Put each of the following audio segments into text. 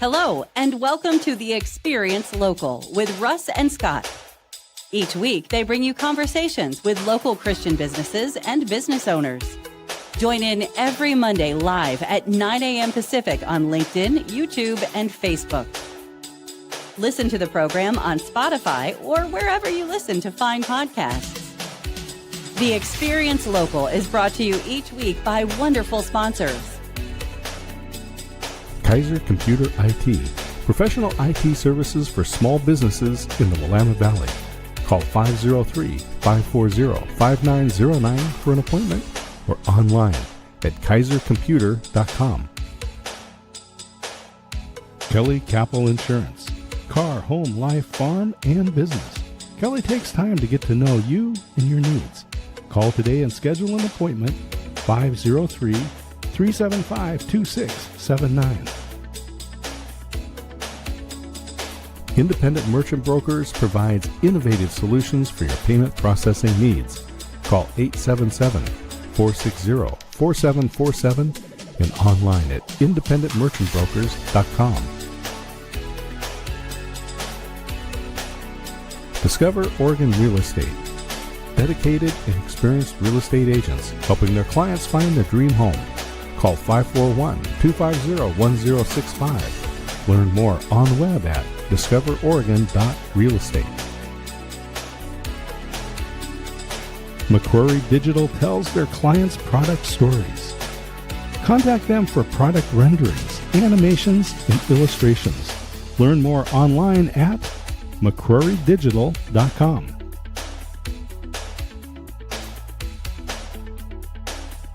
Hello, and welcome to the Experience Local with Russ and Scott. Each week, they bring you conversations with local Christian businesses and business owners. Join in every Monday live at 9 a.m. Pacific on LinkedIn, YouTube, and Facebook. Listen to the program on Spotify or wherever you listen to fine podcasts. The Experience Local is brought to you each week by wonderful sponsors. Kaiser Computer IT, professional IT services for small businesses in the Willamette Valley. Call 503-540-5909 for an appointment or online at kaisercomputer.com. Kelly Capel Insurance, car, home, life, farm, and business. Kelly takes time to get to know you and your needs. Call today and schedule an appointment, 503-375-2679. Independent Merchant Brokers provides innovative solutions for your payment processing needs. Call 877-460-4747 and online at independentmerchantbrokers.com. Discover Oregon Real Estate. Dedicated and experienced real estate agents helping their clients find their dream home. Call 541-250-1065. Learn more on the web at discoveroregon.realestate. McQuarrie Digital tells their clients' product stories. Contact them for product renderings, animations, and illustrations. Learn more online at mcquarriedigital.com.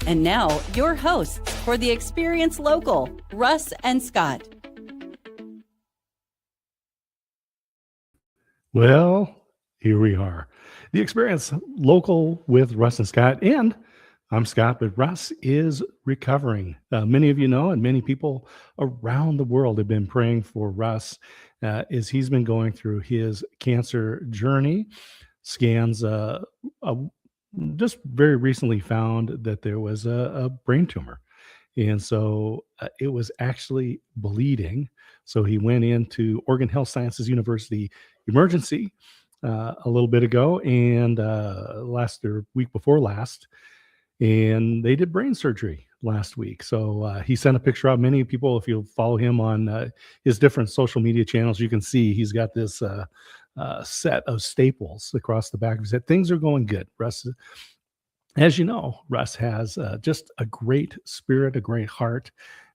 And now, your hosts for the Experience Local, Russ and Scott. Well, here we are. The Experience Local with Russ and Scott. And I'm Scott, but Russ is recovering. Many of you know, and many people around the world have been praying for Russ as he's been going through his cancer journey. Scans just very recently found that there was a brain tumor. And so it was actually bleeding. So he went into Oregon Health Sciences University emergency a little bit ago, and week before last, and they did brain surgery last week. So he sent a picture out. Many people, if you follow him on his different social media channels, you can see he's got this set of staples across the back of his head. Things are going good. Russ, as you know, Russ has just a great spirit, a great heart.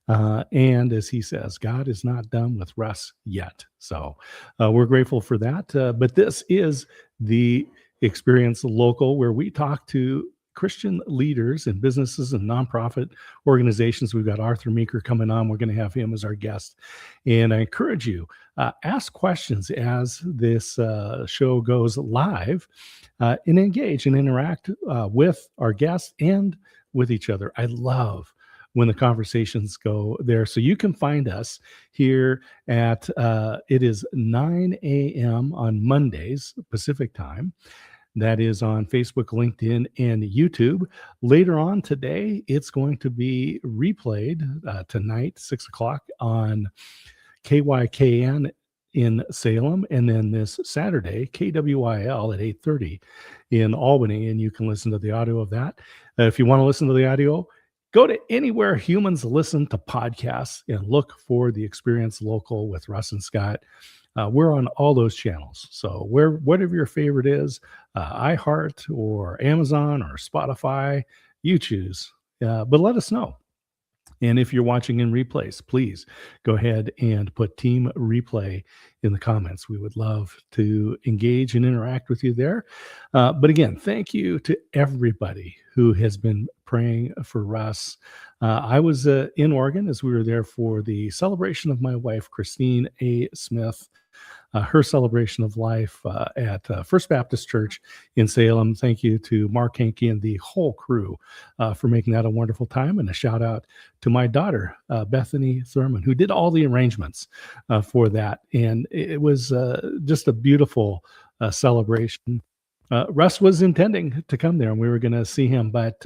And as he says, God is not done with Russ yet. So we're grateful for that. But this is the Experience Local, where we talk to Christian leaders and businesses and nonprofit organizations. We've got Arthur Meeker coming on. We're going to have him as our guest. And I encourage you, ask questions as this show goes live and engage and interact with our guests and with each other. I love when the conversations go there. So you can find us here at, it is 9 a.m. on Mondays, Pacific time. That is on Facebook, LinkedIn, and YouTube. Later on today, it's going to be replayed tonight, 6 o'clock on KYKN in Salem, and then this Saturday, KWIL at 8:30 in Albany, and you can listen to the audio of that. If you want to listen to the audio, go to anywhere humans listen to podcasts and look for the Experience Local with Russ and Scott. We're on all those channels. So whatever your favorite is, iHeart or Amazon or Spotify, you choose. But let us know. And if you're watching in replays, please go ahead and put Team Replay in the comments. We would love to engage and interact with you there. But again, thank you to everybody who has been praying for Russ. I was in Oregon as we were there for the celebration of my wife, Christine A. Smith, her celebration of life at First Baptist Church in Salem. Thank you to Mark Hankey and the whole crew for making that a wonderful time. And a shout out to my daughter, Bethany Thurman, who did all the arrangements for that. And it was just a beautiful celebration. Russ was intending to come there and we were going to see him, but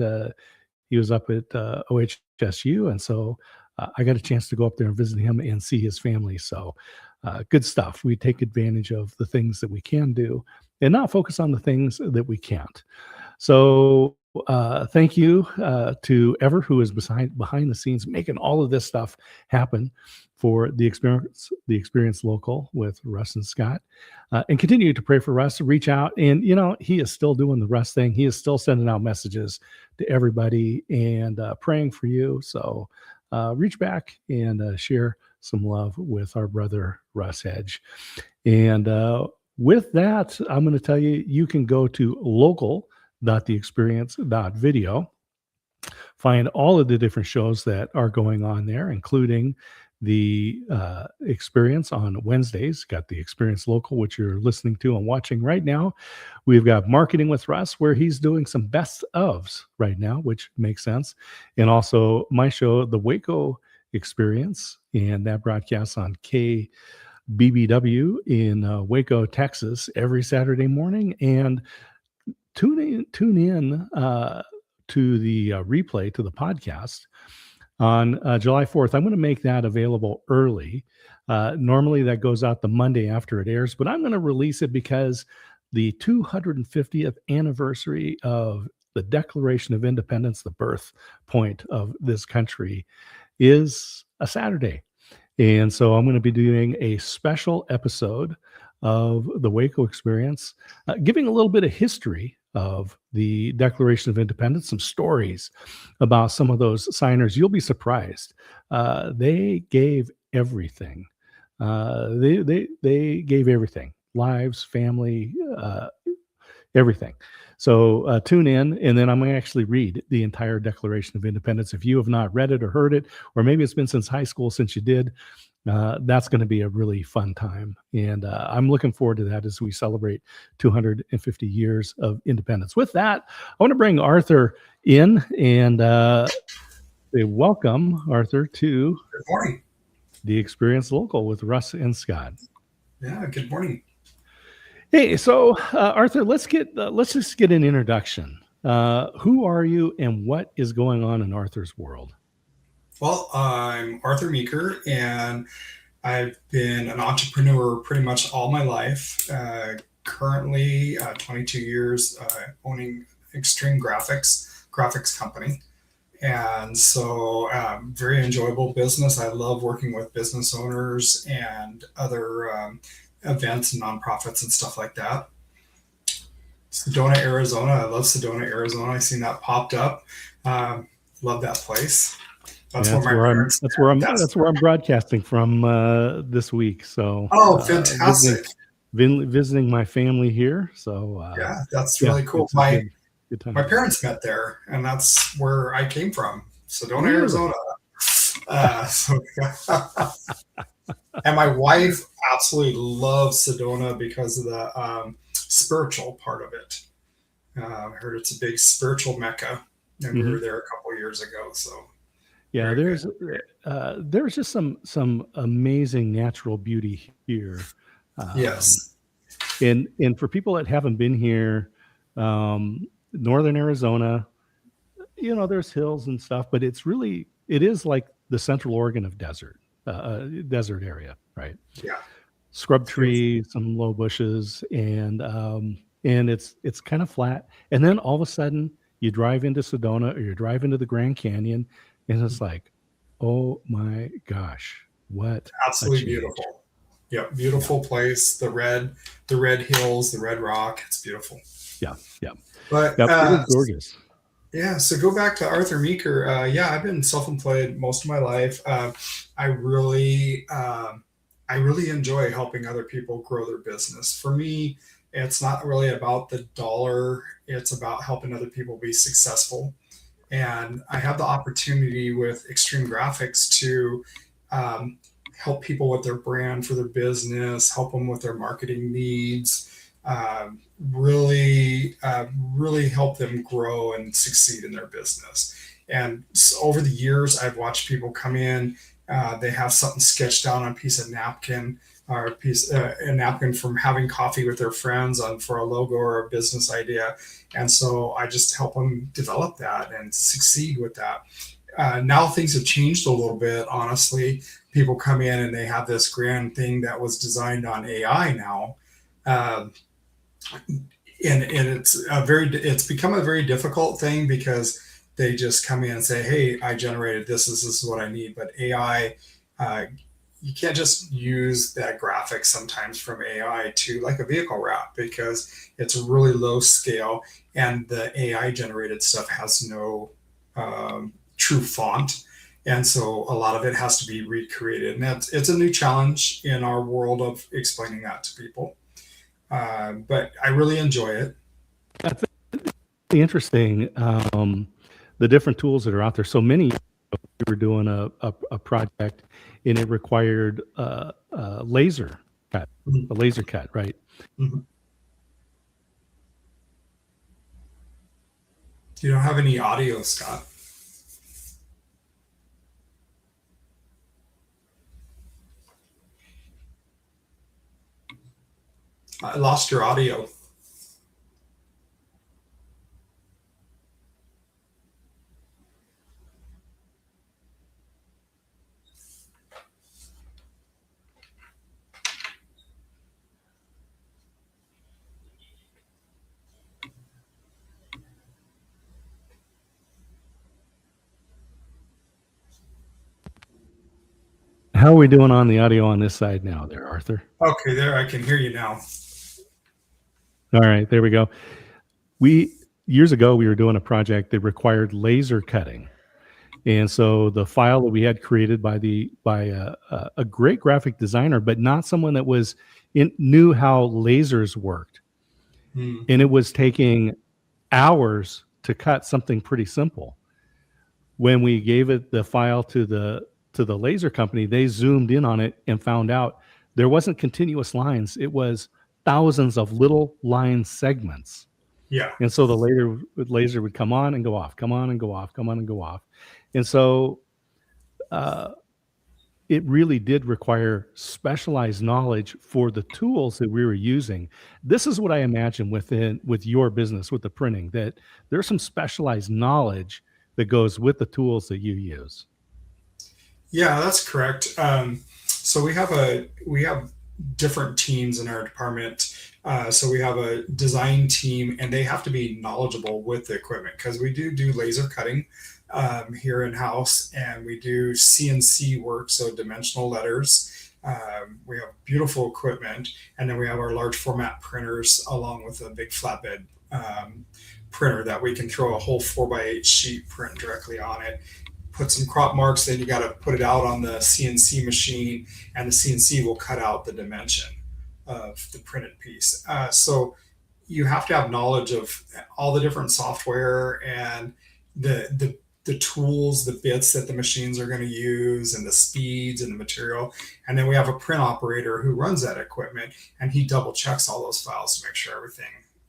he was up at OHSU. And so I got a chance to go up there and visit him and see his family. So good stuff. We take advantage of the things that we can do and not focus on the things that we can't. So thank you to Ever, who is behind the scenes making all of this stuff happen for the experience local with Russ and Scott, and continue to pray for Russ. Reach out, and he is still doing the Russ thing. He is still sending out messages to everybody and praying for you. So reach back and share some love with our brother Russ Hedge. And with that, I'm going to tell you, you can go to local.theexperience.video, find all of the different shows that are going on there, including the experience on Wednesdays. Got the Experience Local, which you're listening to and watching right now. We've got Marketing with Russ, where he's doing some best ofs right now, which makes sense. And also my show, The Waco Experience, and that broadcasts on KBBW in Waco, Texas, every Saturday morning. And tune in to the replay, to the podcast on July 4th. I'm going to make that available early. Normally that goes out the Monday after it airs, but I'm going to release it because the 250th anniversary of the Declaration of Independence, the birth point of this country, is a Saturday. And so I'm going to be doing a special episode of the Waco Experience, giving a little bit of history of the Declaration of Independence, some stories about some of those signers. You'll be surprised. They gave everything. They gave everything: lives, family, everything. So tune in, and then I'm going to actually read the entire Declaration of Independence. If you have not read it or heard it, or maybe it's been since high school since you did, that's going to be a really fun time. And I'm looking forward to that as we celebrate 250 years of independence. With that, I want to bring Arthur in and say welcome, Arthur, to Good morning. the Experience Local with Russ and Scott. Yeah, good morning. Hey, so Arthur, let's just get an introduction. Who are you and what is going on in Arthur's world? Well, I'm Arthur Meeker, and I've been an entrepreneur pretty much all my life. Currently, 22 years owning Extreme graphics company. And so very enjoyable business. I love working with business owners and other events and nonprofits and stuff like that. Sedona, Arizona. I love Sedona, Arizona. I seen that popped up. Love that place. That's where I'm broadcasting from this week. So fantastic. Visiting my family here. So yeah, that's really cool. Good time. My parents met there, and that's where I came from, Sedona, Arizona. And my wife absolutely loves Sedona because of the spiritual part of it. I heard it's a big spiritual mecca, and we were there a couple of years ago. So yeah, there's just some amazing natural beauty here. Yes, and for people that haven't been here, northern Arizona, there's hills and stuff, but it is like the Central Oregon of desert area, right? Yeah, scrub trees, some low bushes, and it's kind of flat. And then all of a sudden, you drive into Sedona or you drive into the Grand Canyon, and it's like, oh my gosh, what absolutely beautiful. Yeah, beautiful place. The red hills, the red rock. It's beautiful. Yeah. But it is gorgeous. Yeah, so go back to Arthur Meeker. I've been self-employed most of my life. I really enjoy helping other people grow their business. For me, it's not really about the dollar. It's about helping other people be successful. And I have the opportunity with Extreme Graphics to help people with their brand for their business, help them with their marketing needs, really help them grow and succeed in their business. And so over the years, I've watched people come in, they have something sketched out on a piece of napkin, or a napkin from having coffee with their friends for a logo or a business idea. And so I just help them develop that and succeed with that. now things have changed a little bit. Honestly, people come in and they have this grand thing that was designed on AI now. Uh, and it's become a very difficult thing because they just come in and say, hey, I generated this is what I need. But AI, you can't just use that graphic sometimes from AI to like a vehicle wrap because it's really low scale, and the AI generated stuff has no true font. And so a lot of it has to be recreated, and it's a new challenge in our world of explaining that to people. But I really enjoy it. That's interesting. The different tools that are out there. So many, we were doing a project, and it required laser cut, Mhm. a laser cut, right? Mhm. You don't have any audio, Scott. I lost your audio. How are we doing on the audio on this side now there, Arthur? Okay, there, I can hear you now. All right, there we go. Years ago, we were doing a project that required laser cutting. And so the file that we had created by a great graphic designer, but not someone that knew how lasers worked. Hmm. And it was taking hours to cut something pretty simple. When we gave it the file to the laser company, they zoomed in on it and found out there wasn't continuous lines. It was thousands of little line segments. Yeah. And so the laser would come on and go off, come on and go off, come on and go off. And so it really did require specialized knowledge for the tools that we were using. This is what I imagine with your business, with the printing, that there's some specialized knowledge that goes with the tools that you use. Yeah, that's correct. So we have different teams in our department. So we have a design team, and they have to be knowledgeable with the equipment because we do laser cutting here in house, and we do CNC work, so dimensional letters. We have beautiful equipment, and then we have our large format printers along with a big flatbed printer that we can throw a whole 4x8 sheet print directly on it, put some crop marks, then you got to put it out on the CNC machine, and the CNC will cut out the dimension of the printed piece. So you have to have knowledge of all the different software and the tools, the bits that the machines are going to use, and the speeds and the material. And then we have a print operator who runs that equipment, and he double checks all those files to make sure everything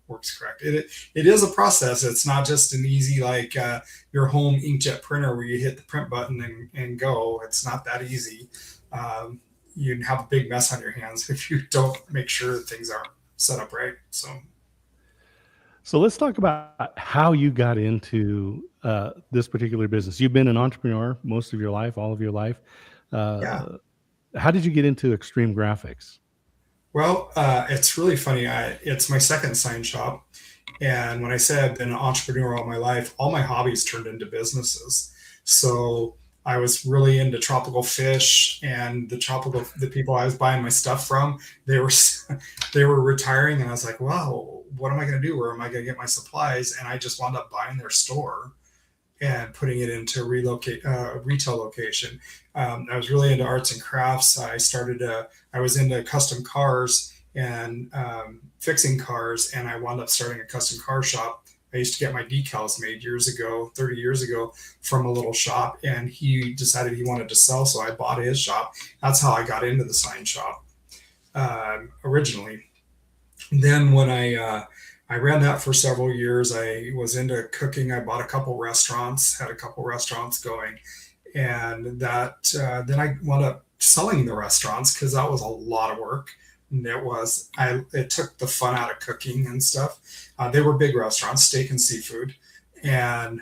works correct. It is a process. It's not just an easy like your home inkjet printer where you hit the print button and go. It's not that easy. You'd have a big mess on your hands if you don't make sure that things are set up right. So let's talk about how you got into this particular business. You've been an entrepreneur most of your life, all of your life. Yeah. How did you get into extreme graphics? Well, it's really funny. It's my second sign shop. And when I say I've been an entrepreneur all my life, all my hobbies turned into businesses. So I was really into tropical fish, and the people I was buying my stuff from, they were retiring, and I was like, wow, what am I going to do? Where am I going to get my supplies? And I just wound up buying their store and putting it into retail location. I was really into arts and crafts. I was into custom cars and fixing cars, and I wound up starting a custom car shop. I used to get my decals made 30 years ago from a little shop, and he decided he wanted to sell, so I bought his shop. That's how I got into the sign shop originally. Then when I ran that for several years, I was into cooking. I bought a couple restaurants, had a couple restaurants going, and that then I wound up selling the restaurants because that was a lot of work. And it took the fun out of cooking and stuff. They were big restaurants, steak and seafood, and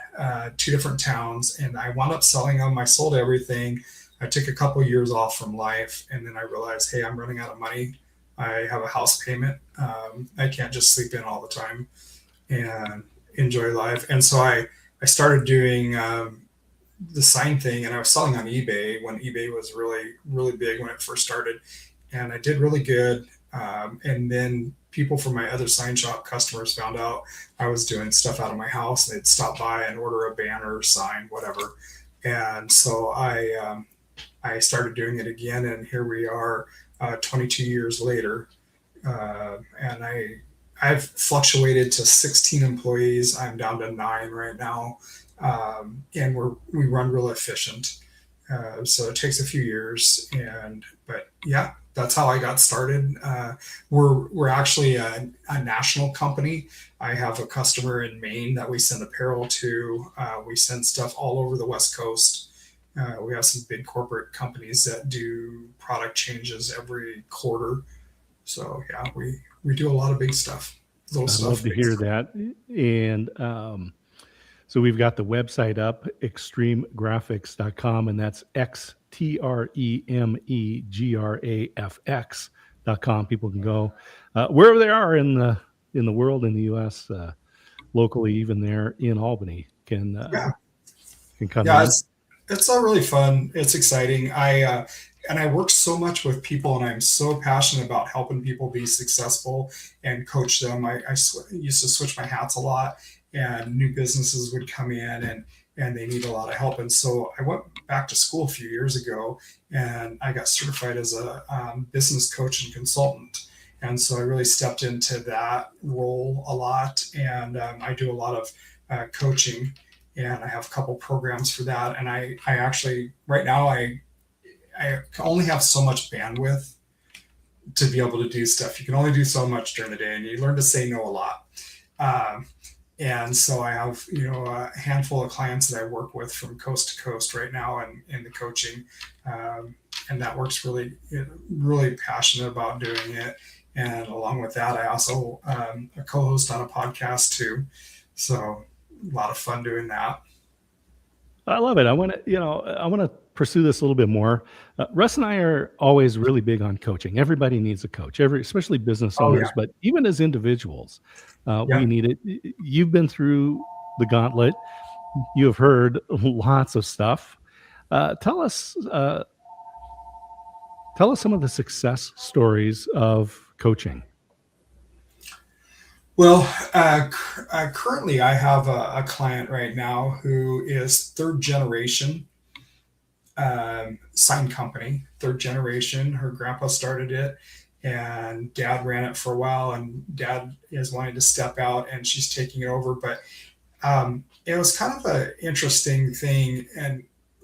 2 different towns. And I wound up selling them. I sold everything. I took a couple years off from life, and then I realized, hey, I'm running out of money. I have a house payment. I can't just sleep in all the time and enjoy life. And so I started doing the sign thing, and I was selling on eBay when eBay was really, really big when it first started. And I did really good. And then people from my other sign shop customers found out I was doing stuff out of my house, and they'd stop by and order a banner, sign, whatever. And so I started doing it again, and here we are, 22 years later. And I've fluctuated to 16 employees. I'm down to 9 right now, and we run real efficient. So it takes a few years, but yeah, that's how I got started. We're actually a national company. I have a customer in Maine that we send apparel to. We send stuff all over the West Coast. We have some big corporate companies that do product changes every quarter. So yeah, we do a lot of big stuff. Little I'd stuff. love to big hear stuff. that. And so we've got the website up, extremegraphics.com, and that's XTREMEGRAFX.com. People can go wherever they are in the world, in the U.S., locally, even there in Albany, can come Yeah, in. it's all really fun. It's exciting. I work so much with people, and I'm so passionate about helping people be successful and coach them. Used to switch my hats a lot, and new businesses would come in, and they need a lot of help. And so I went back to school a few years ago, and I got certified as a business coach and consultant. And so I really stepped into that role a lot, and I do a lot of coaching, and I have a couple programs for that. And I actually right now I only have so much bandwidth to be able to do stuff. You can only do so much during the day, and you learn to say no a lot. And so I have, a handful of clients that I work with from coast to coast right now in the coaching. And that works really, really passionate about doing it. And along with that, I also a co-host on a podcast too. So a lot of fun doing that. I love it. I want to pursue this a little bit more. Russ and I are always really big on coaching. Everybody needs a coach, especially business owners, but even as individuals, we need it. You've been through the gauntlet. You have heard lots of stuff. Tell us some of the success stories of coaching. Well, currently I have a client right now who is third generation sign company, third generation. Her grandpa started it, and dad ran it for a while, and dad is wanting to step out, and she's taking it over. But it was kind of an interesting thing, and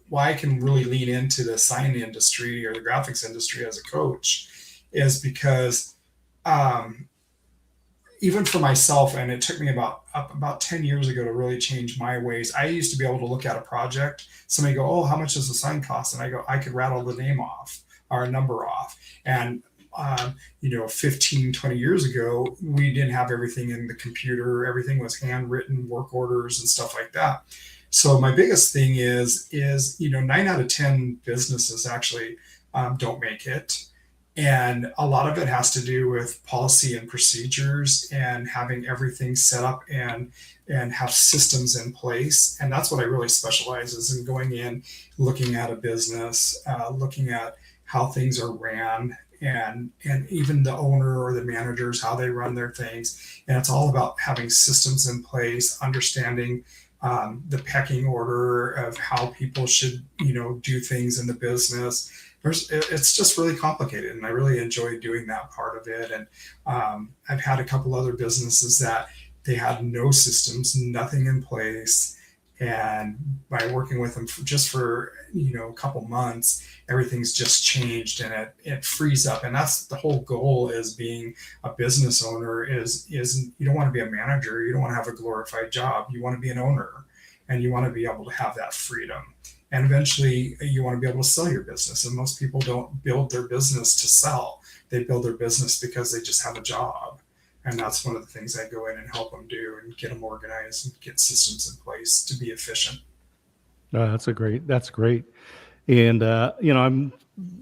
why I can really lean into the sign industry or the graphics industry as a coach is because even for myself, and it took me about 10 years ago to really change my ways. I used to be able to look at a project, somebody go, oh, how much does the sign cost? And I go, I could rattle the name off or a number off. And 15, 20 years ago, we didn't have everything in the computer. Everything was handwritten work orders and stuff like that. So my biggest thing is 9 out of 10 businesses actually don't make it. And a lot of it has to do with policy and procedures and having everything set up and have systems in place. And that's what I really specialize is in going in, looking at a business, looking at how things are ran, and even the owner or the managers, how they run their things. And it's all about having systems in place, understanding the pecking order of how people should, do things in the business. It's just really complicated, and I really enjoy doing that part of it. And I've had a couple other businesses that they had no systems, nothing in place. And by working with them for a couple months, everything's just changed, and it frees up. And that's the whole goal is being a business owner is you don't want to be a manager. You don't want to have a glorified job. You want to be an owner, and you want to be able to have that freedom. And eventually you want to be able to sell your business. And most people don't build their business to sell. They build their business because they just have a job. And that's one of the things I go in and help them do and get them organized and get systems in place to be efficient. That's great. And, I'm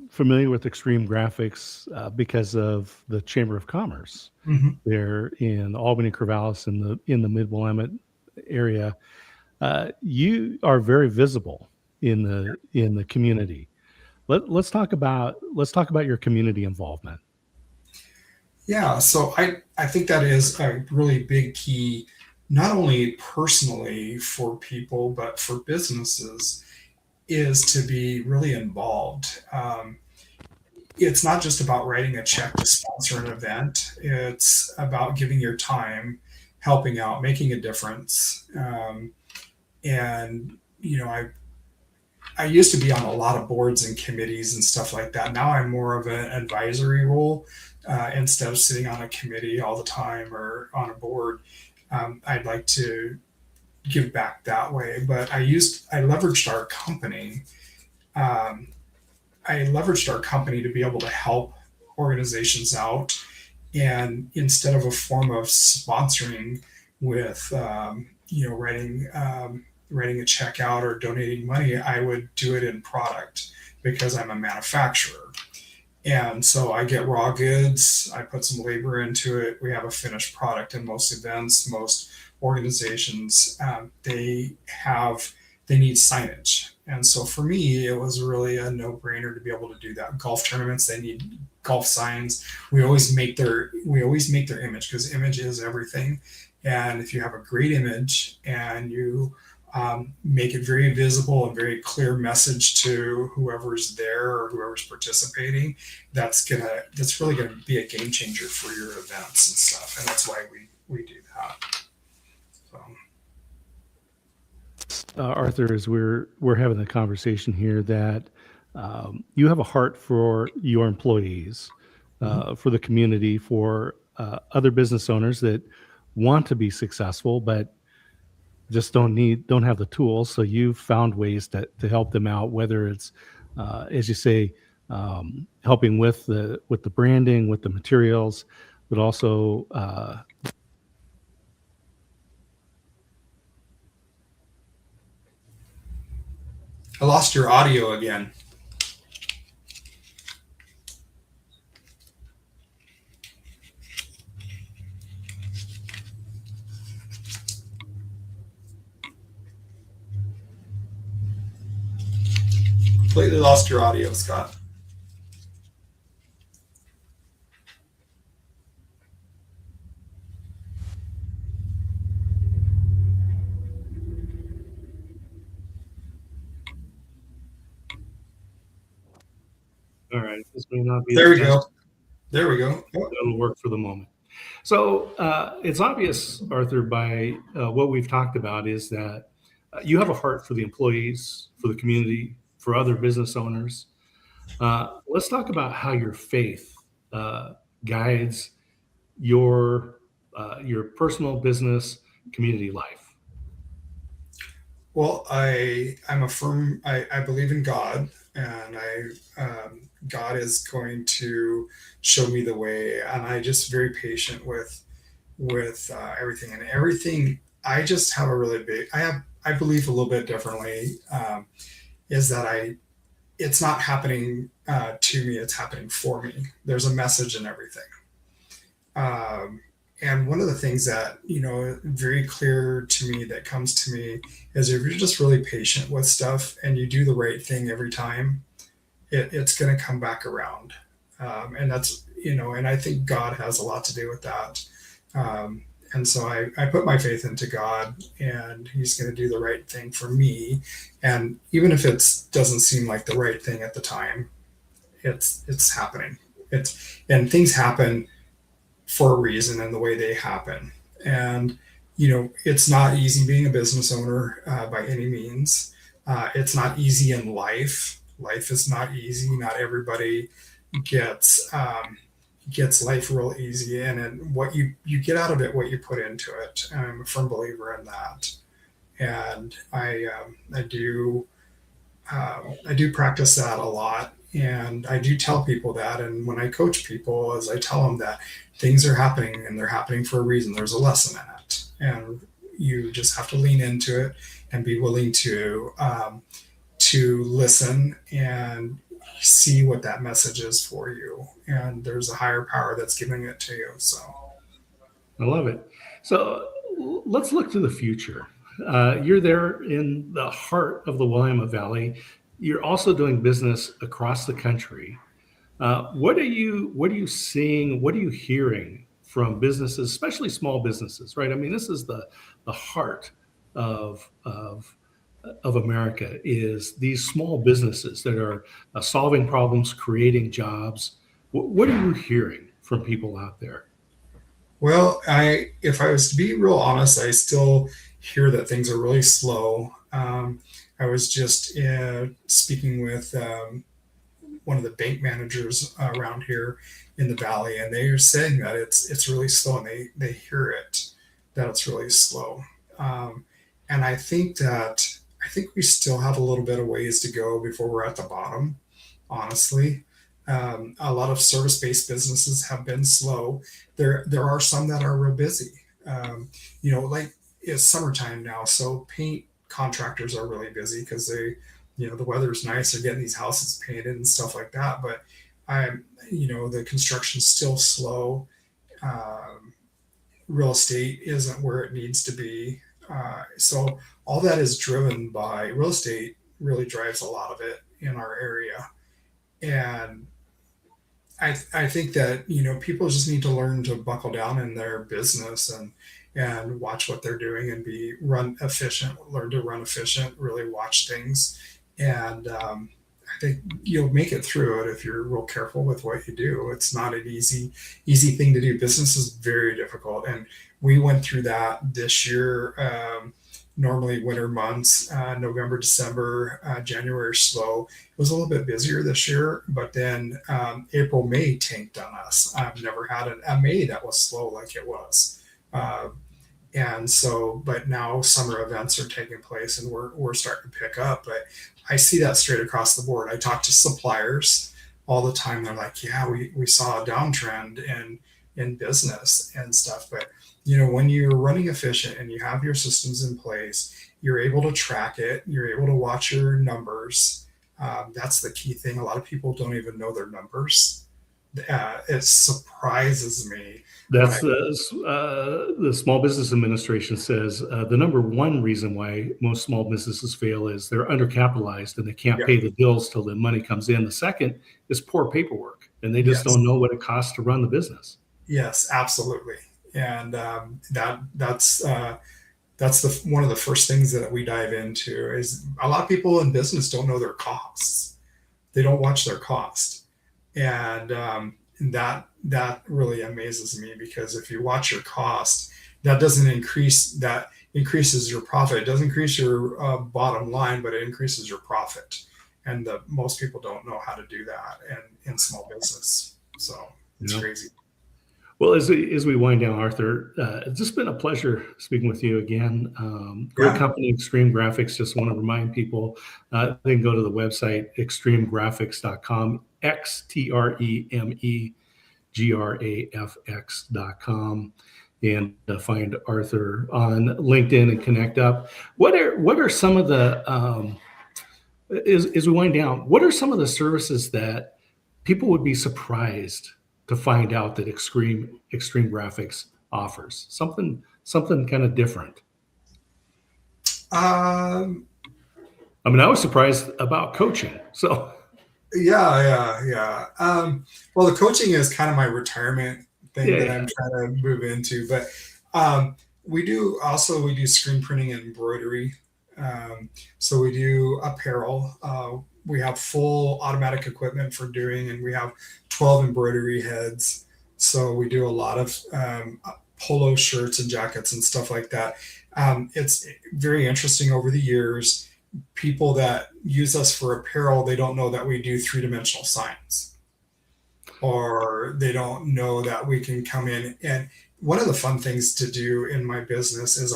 familiar with Extreme Graphics because of the Chamber of Commerce Mm-hmm. there in Albany, Corvallis, in the Mid Willamette area. You are very visible in the community. Let's talk about your community involvement. Yeah, so I think that is a really big key, not only personally for people, but for businesses, is to be really involved. It's not just about writing a check to sponsor an event, it's about giving your time, helping out, making a difference. And, I used to be on a lot of boards and committees and stuff like that. Now I'm more of an advisory role instead of sitting on a committee all the time or on a board. I'd like to give back that way, but I leveraged our company. Um, I leveraged our company to be able to help organizations out, and instead of a form of sponsoring with writing a check out or donating money, I would do it in product because I'm a manufacturer. And so I get raw goods, I put some labor into it. We have a finished product. In most events, most organizations, they need signage. And so for me, it was really a no-brainer to be able to do that. Golf tournaments, they need golf signs. We always make their image, because image is everything. And if you have a great image and you make it very visible and very clear message to whoever's there or whoever's participating, that's really gonna be a game changer for your events and stuff. And that's why we do that. So Arthur, as we're having the conversation here, that you have a heart for your employees, mhm. for the community, for other business owners that want to be successful, but just don't have the tools. So you've found ways to help them out, whether it's as you say, helping with the branding, with the materials, but also I lost your audio again. Completely lost your audio, Scott. all right, this may not be There the we best. go. There we go. Yep. That'll work for the moment. So it's obvious, Arthur, by what we've talked about, is that you have a heart for the employees, for the community, for other business owners. Let's talk about how your faith guides your personal business community life. Well, I believe in God, and God is going to show me the way, and I just very patient with everything and everything. I just have a really big. I believe a little bit differently. Is that it's not happening to me; it's happening for me. There's a message in everything. Um, and one of the things that, very clear to me, that comes to me, is if you're just really patient with stuff and you do the right thing every time, it's going to come back around. And and I think God has a lot to do with that. And so I put my faith into God, and He's going to do the right thing for me. And even if it doesn't seem like the right thing at the time, it's happening. And things happen for a reason and the way they happen. And it's not easy being a business owner by any means. It's not easy in life. Life is not easy. Not everybody gets gets life real easy. And what you get out of it, what you put into it. I'm a firm believer in that. And I do practice that a lot And I do tell people that. And when I coach people, as I tell them that things are happening and they're happening for a reason, there's a lesson in it. And you just have to lean into it and be willing to listen and see what that message is for you. And there's a higher power that's giving it to you. So I love it. So let's look to the future. You're there in the heart of the Willamette Valley. You're also doing business across the country. What are you seeing? What are you hearing from businesses, especially small businesses, right? I mean, this is the heart of America, is these small businesses that are solving problems, creating jobs. What are you hearing from people out there? well, if I was to be real honest, I still hear that things are really slow. I was just speaking with one of the bank managers around here in the valley, and they are saying that it's really slow, and they hear it, that it's really slow. Um, and I think we still have a little bit of ways to go before we're at the bottom. Honestly, a lot of service-based businesses have been slow. There are some that are real busy. Like it's summertime now, so paint contractors are really busy because the weather's nice. They're getting these houses painted and stuff like that. But the construction's still slow. Um, Real estate isn't where it needs to be. So all that is driven by real estate. Really drives a lot of it in our area, and I think that people just need to learn to buckle down in their business and watch what they're doing and be run efficient. Learn to run efficient. Really watch things, and I think you'll make it through it if you're real careful with what you do. It's not an easy thing to do. Business is very difficult, and we went through that this year. Normally winter months, November, December, January slow. It was a little bit busier this year, but then April, May tanked on us. I've never had a May that was slow like it was. Uh, and so, but now summer events are taking place and we're starting to pick up. But I see that straight across the board. I talk to suppliers all the time. They're like, yeah, we saw a downtrend in business and stuff. But when you're running efficient and you have your systems in place, you're able to track it, you're able to watch your numbers. That's the key thing. A lot of people don't even know their numbers. It surprises me when I. That's the Small Business Administration says the number one reason why most small businesses fail is they're undercapitalized and they can't Yeah, pay the bills till the money comes in. The second is poor paperwork, and they just yes, don't know what it costs to run the business. yes, absolutely. And that's the one of the first things that we dive into is a lot of people in business don't know their costs. They don't watch their cost, and that really amazes me because if you watch your cost, that increases your profit. It doesn't increase your bottom line, but it increases your profit. And most people don't know how to do that in small business. So it's Yeah. crazy. Well, as we wind down, Arthur, it's just been a pleasure speaking with you again. Great Yeah. company, Extreme Graphics. Just want to remind people they can go to the website extremegraphics.com, XTREMEGRAFX.com, and find Arthur on LinkedIn and connect up. What are some of the as we wind down? What are some of the services that people would be surprised to find out that Extreme Graphics offers? Something kind of different. Um, I mean, I was surprised about coaching. So yeah. Well, the coaching is kind of my retirement thing yeah, that yeah. I'm trying to move into, but um, we do screen printing and embroidery. So we do apparel. We have full automatic equipment for doing, and we have 12 embroidery heads. So we do a lot of polo shirts and jackets and stuff like that. It's very interesting over the years. People that use us for apparel, they don't know that we do three-dimensional signs, or they don't know that we can come in. And one of the fun things to do in my business is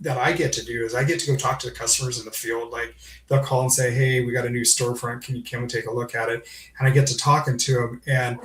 that I get to do is I get to go talk to the customers in the field. Like they'll call and say, "Hey, we got a new storefront. Can you come and take a look at it?" And I get to talking to them, and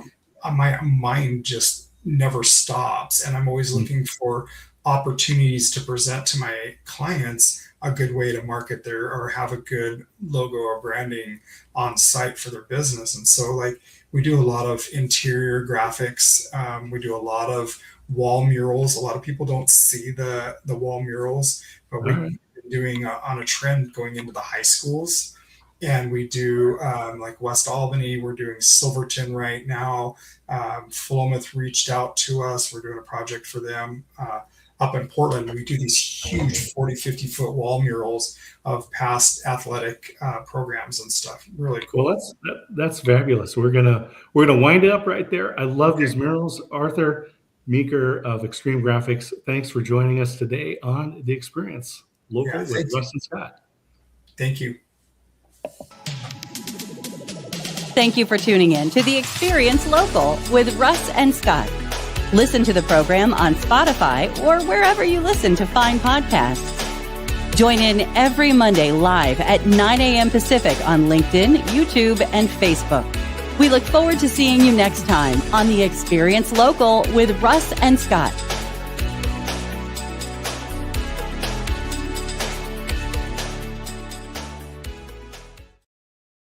my mind just never stops. And I'm always looking for opportunities to present to my clients a good way to market their or have a good logo or branding on site for their business. And so, like, we do a lot of interior graphics. We do a lot of wall murals. A lot of people don't see the wall murals, but we've been doing on a trend going into the high schools. And we do like West Albany, we're doing Silverton right now. Philomath reached out to us. We're doing a project for them. Up in Portland, we do these huge 40, 50 foot wall murals of past athletic programs and stuff. Really cool. Well, that's fabulous. We're gonna wind it up right there. I love these murals. Arthur Meeker of Extreme Graphics, thanks for joining us today on The Experience Local with Russ and Scott. Thank you. Thank you for tuning in to The Experience Local with Russ and Scott. Listen to the program on Spotify or wherever you listen to fine podcasts. Join in every Monday live at 9 a.m. Pacific on LinkedIn, YouTube, and Facebook. We look forward to seeing you next time on The Experience Local with Russ and Scott.